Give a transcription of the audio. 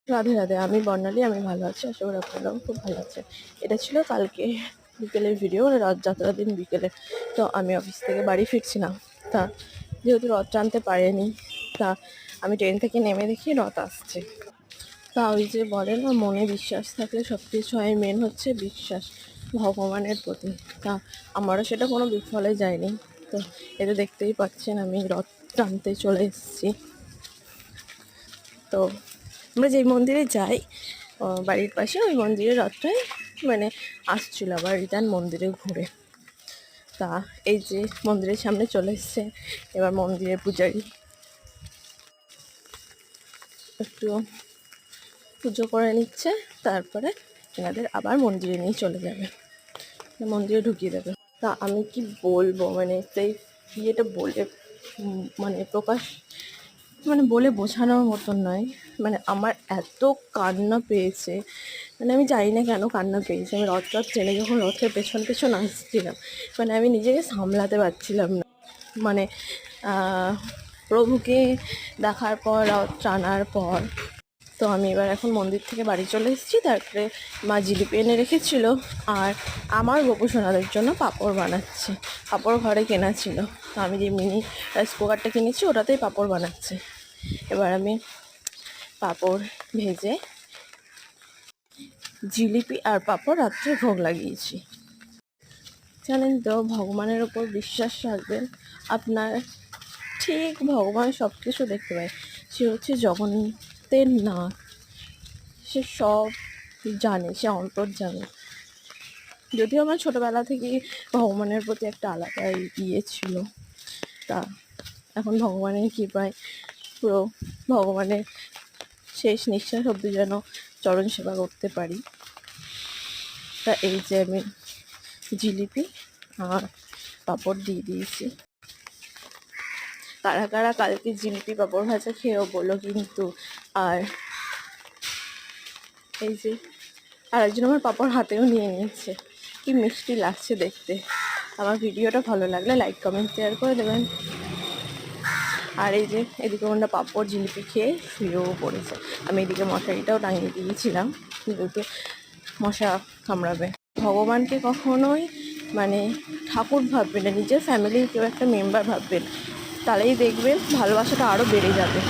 রাধে রাধে, আমি বর্ণালী, আমি ভালো আছি, আশা করি আপনারাও খুব ভালো আছেন। এটা ছিল কালকে বিকেলের ভিডিও, মানে রথযাত্রার দিন বিকেলে। তো আমি অফিস থেকে বাড়ি ফিরছিলাম। তা যেহেতু রথ টানতে পারেনি, তা আমি ট্রেন থেকে নেমে দেখি রথ আসছে। তা ওই যে বলে না, মনে বিশ্বাস থাকলে সব কিছু হয়, মেন হচ্ছে বিশ্বাস ভগবানের প্রতি। তা আমারও সেটা কোনো বিফলে যায়নি। তো এটা দেখতেই পাচ্ছেন, আমি রথ টানতে চলে এসেছি। তো আমরা যেই মন্দিরে যাই বাড়ির পাশে, ওই মন্দিরের রথটাই মানে আসছিল আবার রিটার্ন মন্দিরে ঘুরে। তা এই যে মন্দিরের সামনে চলে এসছে, এবার মন্দিরের পূজারি একটু পুজো করে নিচ্ছে, তারপরে এনাদের আবার মন্দিরে নিয়ে চলে যাবে, মন্দিরে ঢুকিয়ে দেবে। তা আমি কি বলবো, মানে সেই ইয়েটা বলে মানে প্রকাশ, মানে বলে বোঝানোর মতন নয়। মানে আমার এত কান্না পেয়েছে, মানে আমি জানি না কেন কান্না পেয়েছে। আমি রথ ট্রেনে যখন রথের পেছন পেছন আসছিলাম, মানে আমি নিজেকে সামলাতে পারছিলাম না। মানে প্রভুকে দেখার পর, রথ টানার পর, তো আমি এবার এখন মন্দির থেকে বাড়ি চলে এসেছি। তারপরে মা জিলিপি এনে রেখেছিল, আর আমার গোপু সোনাদের জন্য পাঁপড় বানাচ্ছে। পাঁপড় ঘরে কেনা ছিল, তো আমি যে মিনি রাইস কুকারটা কিনেছি ওটাতেই পাঁপড় বানাচ্ছে। এবার আমি পাঁপড় ভেজে জিলিপি আর পাঁপড় রাত্রে ভোগ লাগিয়েছি। জানেন তো, ভগবানের ওপর বিশ্বাস রাখবেন, আপনার ঠিক ভগবান সব কিছু দেখতে পায়। সে হচ্ছে জগন্নাথের নাথ, সে সব জানে, সে অন্তর্জামী। যদিও আমার ছোটোবেলা থেকেই ভগবানের প্রতি একটা আলাদা ইয়ে ছিল, তা এখন ভগবানের কৃপায় পুরো ভগবানের শেষ নিঃশ্বাস অবধি যেন চরণ সেবা করতে পারি। তা এই যে আমি জিলিপি আর পাঁপড় দিয়ে দিয়েছি। কারা কারা কালকে জিলিপি পাঁপড় ভাজা খেয়েও বলো কিন্তু। আর এই যে আরেকজন আমার পাঁপড় হাতেও নিয়ে নিয়েছে, কি মিষ্টি লাগছে দেখতে। আমার ভিডিওটা ভালো লাগলে লাইক কমেন্ট শেয়ার করে দেবেন। আর এই যে এদিকে ওনারা পাঁপড় জিলিপি খেয়ে শুয়েও পড়েছে। আমি এদিকে মশারিটাও টাঙিয়ে দিয়েছিলাম, যেহেতু মশা কামড়াবে। ভগবানকে কখনোই মানে ঠাকুর ভাববেন না, নিজের ফ্যামিলির কেউ একটা মেম্বার ভাববেন, তাহলেই দেখবেন ভালোবাসাটা আরও বেড়ে যাবে।